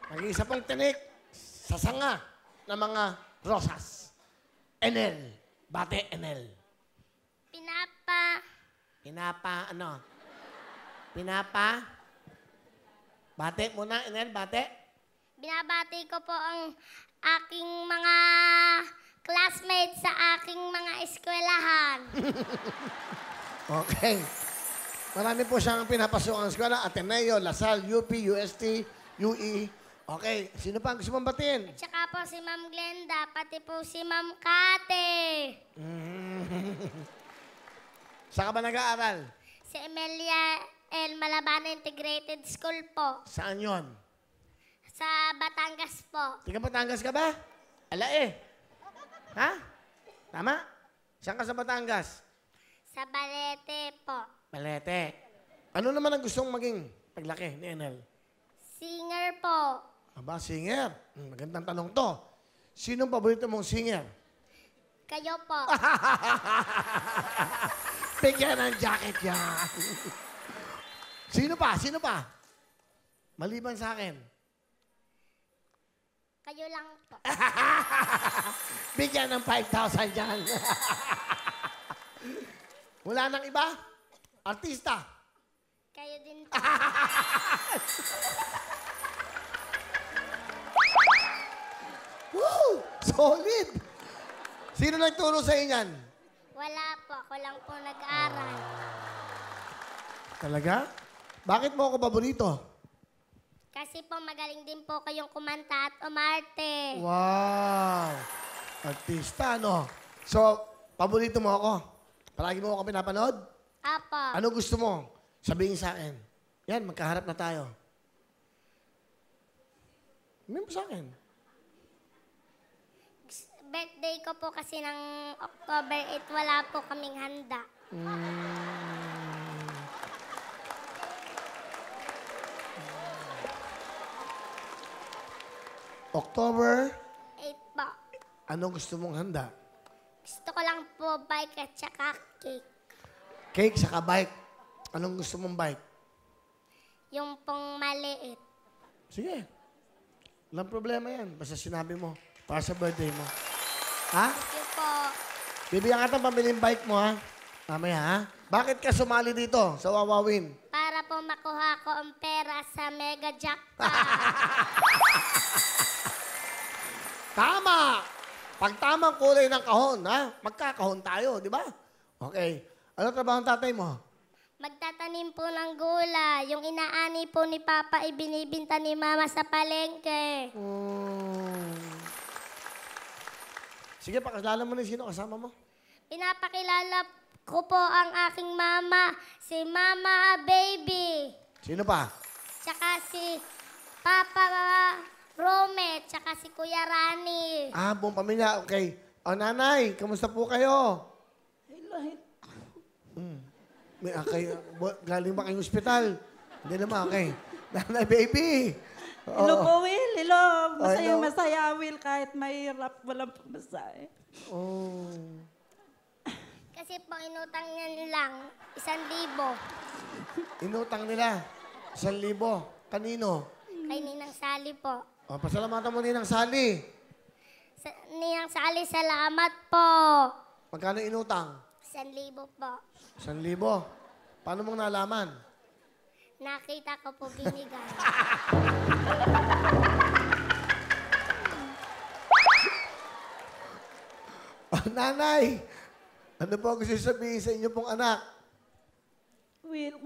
Mag-iisa pong tinik sa sanga ng mga rosas. Enel. Bate, Enel. Pinapa. Pinapa, ano? Pinapa? Bate muna, Enel, bate. Binabati ko po ang aking mga classmates sa aking mga eskwelahan. Okay. Marami po siyang pinapasok ang eskwela. Ateneo, Lasal, UP, UST, UE. Okay. Sino pa ang gusto mong batiin? At saka po si Ma'am Glenda, pati po si Ma'am Kate. Saan ka ba nag-aaral? Si Emilia L. Malabano Integrated School po. Saan yon? Sa Batangas po. Tiga Batangas ka ba? Ala eh. Ha? Tama? Saan ka sa Batangas? Sa Balete po. Malete. Ano naman ang gustong maging paglaki ni Enel? Singer po. Aba, singer. Magandang tanong to. Sinong paborito mong singer? Kayo po. Bigyan ng jacket yan. Sino pa? Sino pa? Maliban sa akin. Kayo lang po. Bigyan ng 5,000 yan. Wala nang iba? Artista? Kayo din po. Woo! Solid! Sino nagturo sa inyan? Wala po. Ako lang po nag-aral. Talaga? Bakit mo ako paborito? Kasi po magaling din po kayong kumanta at umarte. Wow! Artista, no? So, paborito mo ako? Palagi mo ako pinapanood? Apo. Ano gusto mo? Sabihin sa akin. Yan, magkaharap na tayo. Sabihin mo sa akin. Birthday ko po kasi ng October 8, wala po kaming handa. October, 8 po. ano gusto mong handa? Gusto ko lang po bike at saka cake. Cake saka bike. Anong gusto mong bike? Yung pong maliit. Sige. Walang problema yan. Basta sinabi mo. Para sa birthday mo. Ha? Thank you po. Bibigyan ka ng pambiling bike mo, ha? Mamaya, ha? Bakit ka sumali dito sa Wawawin? Para po makuha ko ang pera sa Mega Jackpot. Tama! Pag tamang kulay ng kahon, ha? Magkakahon tayo, di ba? Okay. Ano trabaho ng tatay mo? Magtatanim po ng gulay. Yung inaani po ni Papa, ibinibinta ni Mama sa palengke. Sige, pakilala mo na sino kasama mo. Pinapakilala ko po ang aking mama, si Mama Baby. Sino pa? Tsaka si Papa Rome, tsaka si Kuya Rani. Ah, buong pamilya. Okay. O, nanay, kamusta po kayo? May, galing ba kayong ospital? Hindi naman, okay. Nanay, baby. Oo. Hello po, Will. Hello. hello. Masaya, Will. Kahit mahirap, walang pamasahe. Oh. Kasi po inutang niya lang, 1,000. Inutang nila. 1,000. Kanino? Kay Ninang Sally po. O, pasalamatan mo Ninang Sally. Ninang Sally, salamat po. Magkano inutang? 1,000 po. 1,000. Paano mong nalaman? Nakita ko po binigay. Oh, nanay, ano po gusto sabihin sa inyo pong anak? Will,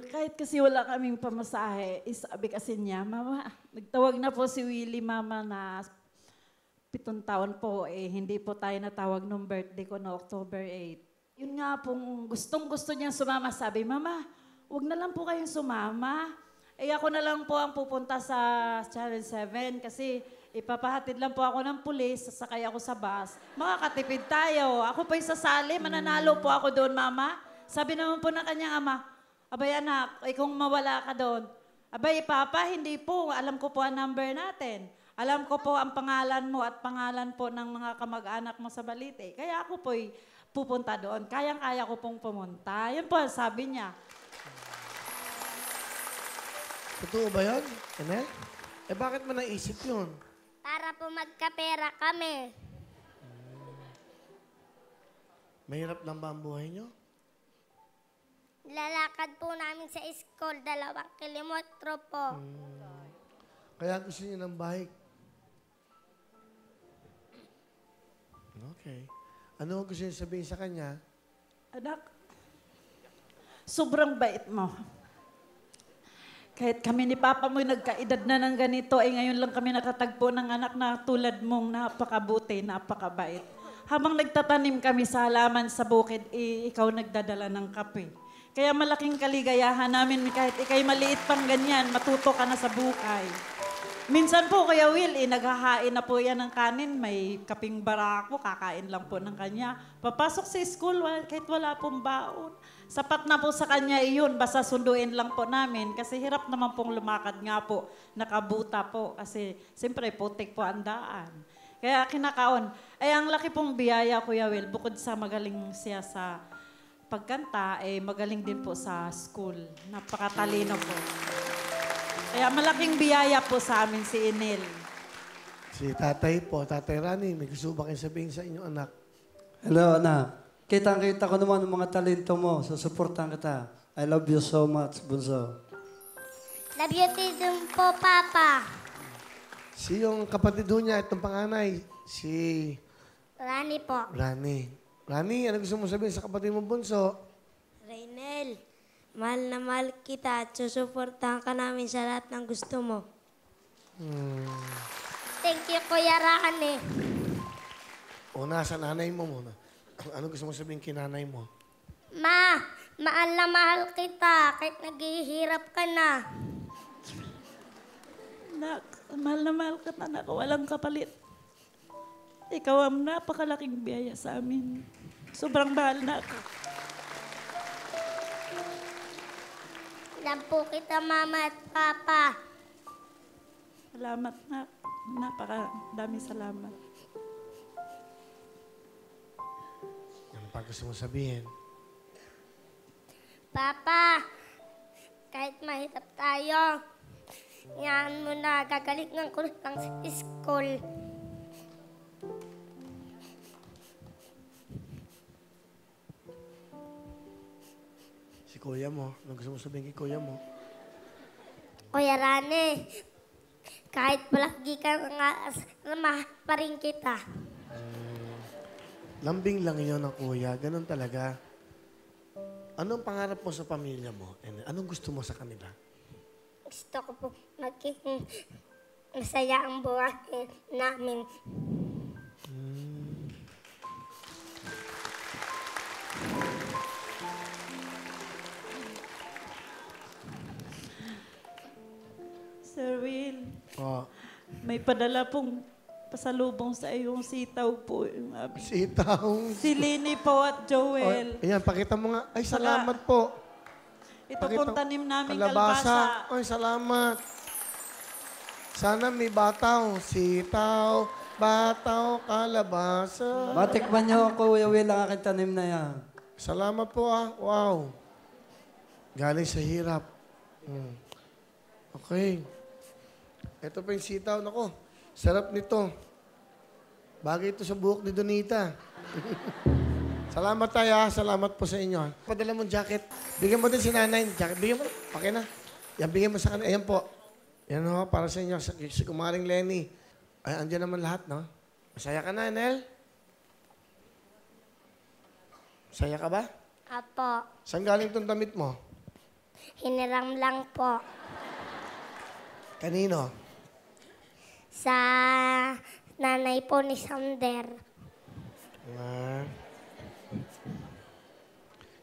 kahit kasi wala kaming pamasahe, sabi kasi niya, Mama, nagtawag na po si Willie, Mama, na 7 taon po, hindi po tayo natawag nung birthday ko na October 8. Yun nga pong gustong-gusto niya sumama. Sabi, Mama, wag na lang po kayong sumama. Ako na lang po ang pupunta sa Channel 7 kasi ipapahatid lang po ako ng pulis, sasakay ako sa bus. Makakatipid tayo. Ako po'y sasali, mananalo po ako doon, Mama. Sabi naman po ng kanyang ama, abay anak, kung mawala ka doon. Abay, Papa, hindi po. Alam ko po ang number natin. Alam ko po ang pangalan mo at pangalan po ng mga kamag-anak mo sa Balite. Kaya ako po'y pupunta doon. Kayang-kaya ko pong pumunta. Yun po, sabi niya. Totoo ba yun, Enel? Eh, bakit mo naisip yun? Para po magkapera kami. Mahirap lang ba ang buhay nyo? Lalakad po namin sa school, 2 kilometro po. Kaya gusto niyo ng bike. Okay. Ano gusto niyo sabihin sa kanya? Anak, sobrang bait mo. Kahit kami ni Papa mo nagkaedad na ng ganito, ngayon lang kami nakatagpo ng anak na tulad mong napakabuti, napakabait. Habang nagtatanim kami sa halaman sa bukid, ikaw nagdadala ng kape. Kaya malaking kaligayahan namin kahit ikay maliit pang ganyan, matuto ka na sa bukay. Minsan po, Kuya Will, naghahain na po yan ng kanin. May kaping barako, kakain lang po ng kanya. Papasok sa school, kahit wala pong baon. Sapat na po sa kanya iyon, basta sunduin lang po namin. Kasi hirap naman pong lumakad nga po, nakabuta po. Kasi siyempre, putik po ang daan. Kaya kinakaon. Ay, ang laki pong biyaya, Kuya Will, bukod sa magaling siya sa pagkanta, magaling din po sa school. Napakatalino po. Kaya malaking biyaya po sa amin si Enel. Si tatay po, Tatay Rani, may gusto ba kayo sabihin sa inyong anak? Hello, anak. Kitang-kita ko naman ang mga talento mo. Susuportan kita. I love you so much, Bunso. Love you din po, Papa. Si yung kapatid ho niya, itong panganay, si Rani po. Rani. Rani, ano gusto mo sabihin sa kapatid mo, Bunso? Raynel, mahal na mahal kita at susuportahan ka namin sa lahat ng gusto mo. Thank you, Kuya Rani. Una, sa nanay mo muna. Ano gusto mo sabihin kinanay mo? Ma, mahal na mahal kita kahit naghihirap ka na. Anak, mahal na mahal ka, anak. Walang kapalit. Ikaw ang napakalaking biyaya sa amin. Sobrang mahal na ako. Love po kita, Mama at Papa. Salamat na. Napakadami salamat. Ano pa gusto mo sabihin? Papa, kahit mahirap tayo, yan mo na, gagalingan ko lang sa school. Si kuya mo. Ano gusto mo sabihin kay kuya mo? Kuya Rani, kahit palagi ka nga, mahal pa rin kita. Lambing lang yun ng kuya. Ganun talaga. Anong pangarap mo sa pamilya mo? And anong gusto mo sa kanila? Gusto ko po maging masaya ang buhay namin. Sir Will, Oh, may padala pong pasalubong sa iyong sitaw po. Yung sitaw. si Lini po at Joel. Oh, ayan, pakita mo nga. Ay, salamat po. Ito pong tanim namin kalabasa. kalbasa. Ay, salamat. Sana may bataw. Sitaw, bataw, kalabasa. Matikman niyo, Kuya Will, ang aking tanim na yan. Salamat po ah. Wow. Galing sa hirap. Okay. Ito pa yung sitaw. Nako, sarap nito. Bagay ito sa buhok ni Donita. Salamat tayo ah. Salamat po sa inyo. Padala mo jacket. Bigyan mo din si nanay. Jacket. Bigyan mo. Okay na. Yan, bigyan mo sa kanila. Ayan po. Yan ho, para sa inyo. Si Kumaring Lenny. Ay, andyan naman lahat, no? Masaya ka na, Nel? Masaya ka ba? Apo, Saan galing tong damit mo? hiniram lang po Kanino? sa nanay po ni Sander. Ah.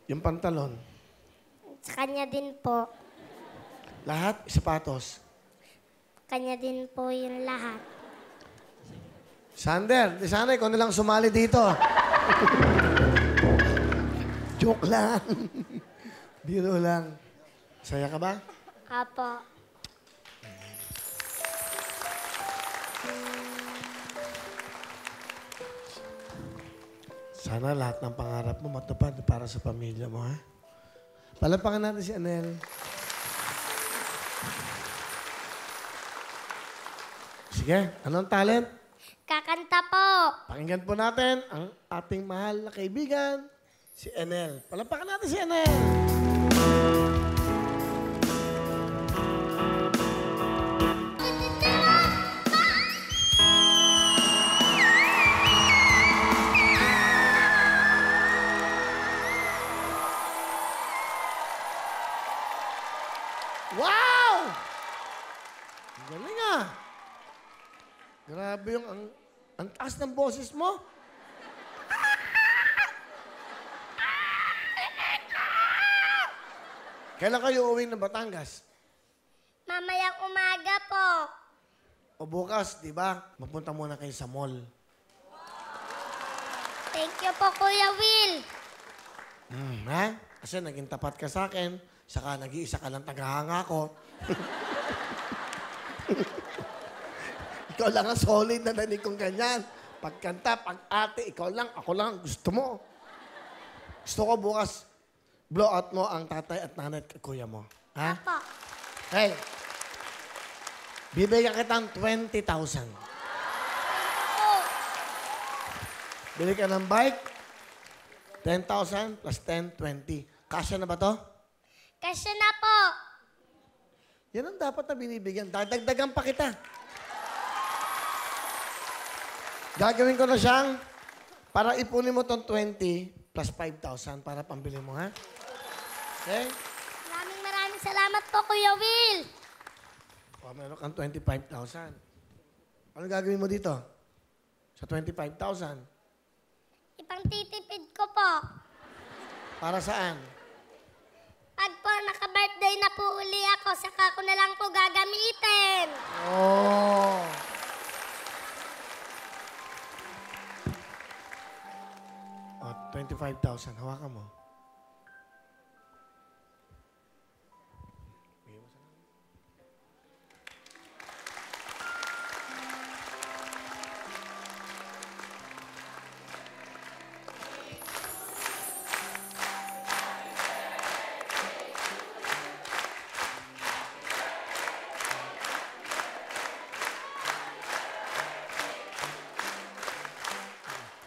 Yung pantalon. Sa kanya din po. Lahat, sapatos. Kanya din po yung lahat. Sander, di sana ikaw na lang sumali dito. Joke lang. Biro lang. Saya ka ba? Apo. Sana lahat ng pangarap mo matupad para sa pamilya mo, ha? Palapakan natin si Anel. Sige, anong talent? Kakanta po. Pakinggan po natin ang ating mahal na kaibigan, si Enel. Palapakan natin si Enel. Wow! Ang galing ah. Grabe yung ang taas ng boses mo. Kailan kayo uwi ng Batangas? Mamayang umaga po. O bukas, di ba? Mapunta muna kayo sa mall. Thank you po, Kuya Will. Ha? Kasi naging tapat ka sa akin, saka nag-iisa ka lang tagahanga ko. Ikaw lang ang solid na nanig kong ganyan. Pagkanta, pag-ate, ikaw lang, ako lang, gusto mo. Gusto ko bukas, blow out mo ang tatay at nanay at kuya mo. Ha? Apo. Hey, bibigyan kitang 20,000. Po. Bili ka ng bike, 10,000 plus 10, 20. Kasya na ba to? Kasya na po. Yan ang dapat na binibigyan. Dadagdagan pa kita. Gagawin ko na siyang para ipunin mo tong 20 plus 5,000 para pambili mo, ha? Okay? Maraming salamat po, Kuya Will. O, meron kang 25,000. Ano gagawin mo dito? Sa 25,000? Ipangtitipid ko po. Para saan? Pag po naka-birthday na po uli ako, saka ko na lang po gagamitin. Oh! O, 25,000. Hawakan mo.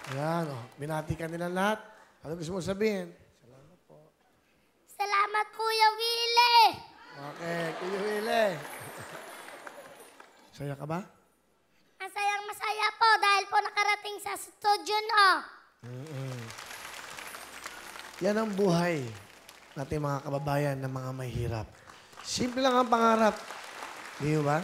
Ayan, oh. Binati ka nila lahat. Ano gusto mo sabihin? Salamat, Kuya Willie. Okay, Kuya Wile. Saya ka ba? Masayang masaya po dahil po nakarating sa studio no. Yan ang buhay nating mga kababayan na mga mahirap. Simple lang ang pangarap. Di ba?